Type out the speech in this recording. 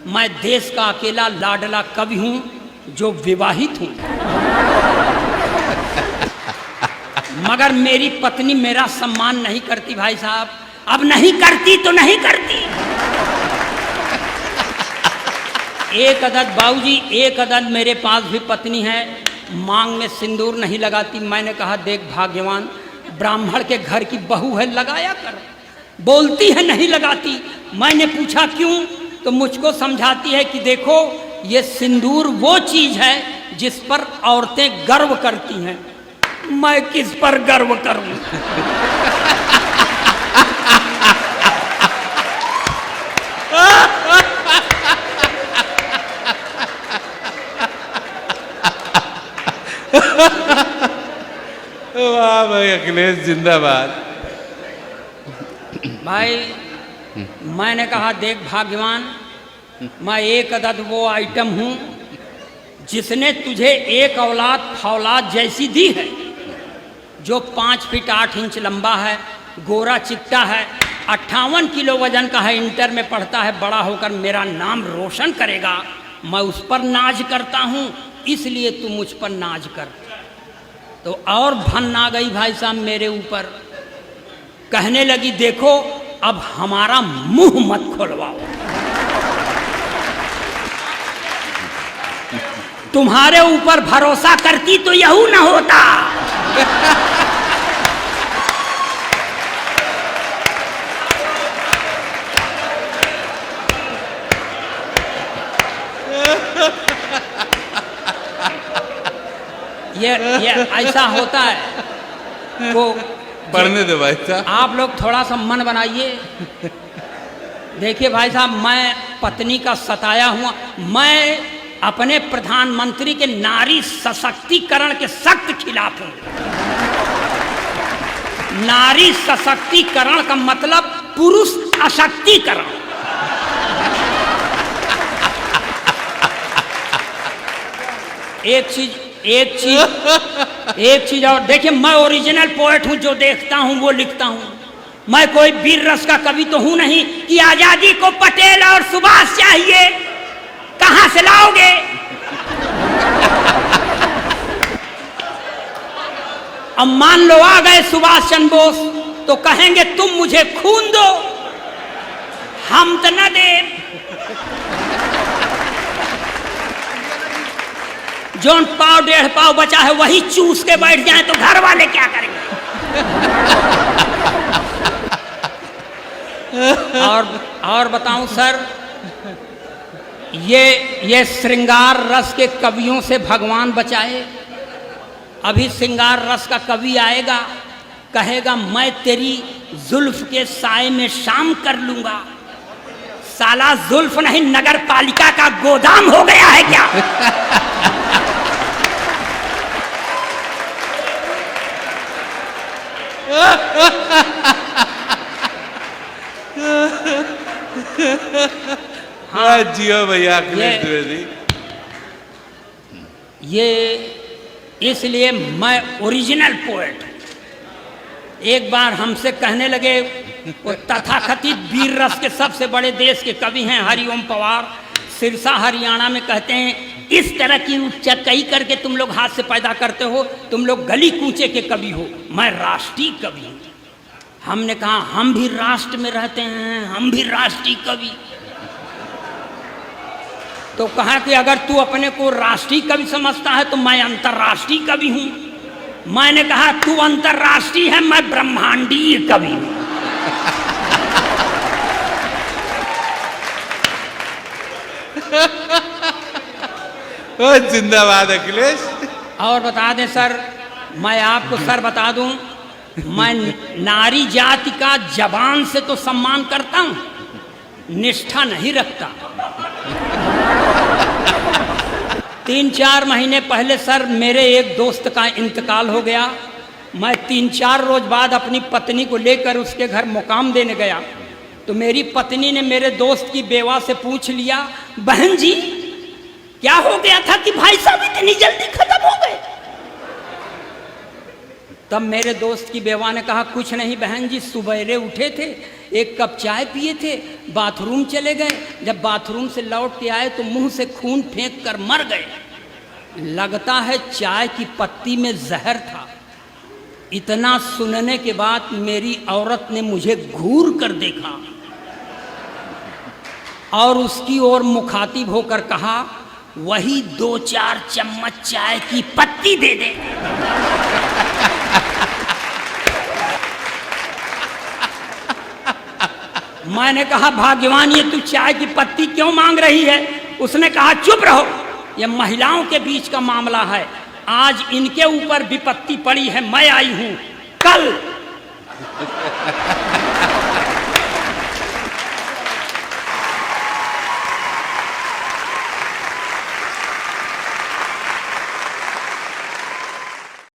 मैं देश का अकेला लाडला कवि हूं जो विवाहित हूं, मगर मेरी पत्नी मेरा सम्मान नहीं करती भाई साहब। अब नहीं करती तो नहीं करती। एक अदद बाबूजी, एक अदद मेरे पास भी पत्नी है, मांग में सिंदूर नहीं लगाती। मैंने कहा देख भाग्यवान, ब्राह्मण के घर की बहू है, लगाया कर। बोलती है नहीं लगाती। मैंने पूछा क्यों, तो मुझको समझाती है कि देखो ये सिंदूर वो चीज है जिस पर औरतें गर्व करती हैं। मैं किस पर गर्व करूं? वाह भाई, अखिलेश जिंदाबाद। भाई मैंने कहा देख भाग्यवान, मैं एक अदद वो आइटम हूं जिसने तुझे एक औलाद फौलाद जैसी दी है, जो 5 फीट 8 इंच लंबा है, गोरा चिट्टा है, 58 किलो वजन का है, इंटर में पढ़ता है, बड़ा होकर मेरा नाम रोशन करेगा। मैं उस पर नाज करता हूं, इसलिए तू मुझ पर नाज कर। तो और भन आ गई भाई साहब मेरे ऊपर, कहने लगी देखो अब हमारा मुंह मत खोलवाओ, तुम्हारे ऊपर भरोसा करती तो यहू न होता। ये ऐसा होता है। तो पढ़ने दो भाई साहब, आप लोग थोड़ा सा मन बनाइए। देखिए भाई साहब, मैं पत्नी का सताया हुआ, मैं अपने प्रधानमंत्री के नारी सशक्तिकरण के सख्त खिलाफ हूं। नारी सशक्तिकरण का मतलब पुरुष अशक्तिकरण। एक चीज और देखिए, मैं ओरिजिनल पोएट हूं, जो देखता हूं वो लिखता हूं। मैं कोई वीर रस का कवि तो हूं नहीं कि आजादी को पटेल और सुभाष चाहिए, कहां से लाओगे? अब मान लो आ गए सुभाष चंद्र बोस, तो कहेंगे तुम मुझे खून दो, हम तो न दे। जोन पाव 1.5 पाव बचा है वही चूस के बैठ जाए तो घर वाले क्या करेंगे? और बताऊं सर, ये श्रृंगार रस के कवियों से भगवान बचाए। अभी श्रृंगार रस का कवि आएगा, कहेगा मैं तेरी जुल्फ के साए में शाम कर लूंगा। साला जुल्फ नहीं, नगर पालिका का गोदाम हो गया है क्या? हाँ जियो भैया अखिलेश द्विवेदी। ये इसलिए मैं ओरिजिनल पोएट। एक बार हमसे कहने लगे, वो तथाकथित वीर रस के सबसे बड़े देश के कवि हैं हरिओम पवार, सिरसा हरियाणा में, कहते हैं इस तरह की उच्चकई करके तुम लोग हाथ से पैदा करते हो, तुम लोग गली कूचे के कवि हो, मैं राष्ट्रीय कवि हूं। हमने कहा हम भी राष्ट्र में रहते हैं, हम भी राष्ट्रीय कवि। तो कहा कि अगर तू अपने को राष्ट्रीय कवि समझता है तो मैं अंतर्राष्ट्रीय कवि हूं। मैंने कहा तू अंतर्राष्ट्रीय है, मैं ब्रह्मांडीय कवि हूं। जिंदाबाद अखिलेश। और बता दें सर, मैं आपको सर बता दूं, मैं नारी जाति का जबान से तो सम्मान करता हूं, निष्ठा नहीं रखता। 3-4 महीने पहले सर मेरे एक दोस्त का इंतकाल हो गया। मैं 3-4 रोज बाद अपनी पत्नी को लेकर उसके घर मुकाम देने गया, तो मेरी पत्नी ने मेरे दोस्त की बेवा से पूछ लिया, बहन जी क्या हो गया था कि भाई साहब इतनी जल्दी खत्म हो गए? तब मेरे दोस्त की बेवा ने कहा कुछ नहीं बहन जी, सुबेरे उठे थे, एक कप चाय पिए थे, बाथरूम चले गए, जब बाथरूम से लौट के आए तो मुंह से खून फेंक कर मर गए। लगता है चाय की पत्ती में जहर था। इतना सुनने के बाद मेरी औरत ने मुझे घूर कर देखा और उसकी ओर मुखातिब होकर कहा, वही 2-4 चम्मच चाय की पत्ती दे दे। मैंने कहा भाग्यवान, ये तू चाय की पत्ती क्यों मांग रही है? उसने कहा चुप रहो, ये महिलाओं के बीच का मामला है, आज इनके ऊपर विपत्ति पड़ी है, मैं आई हूं, कल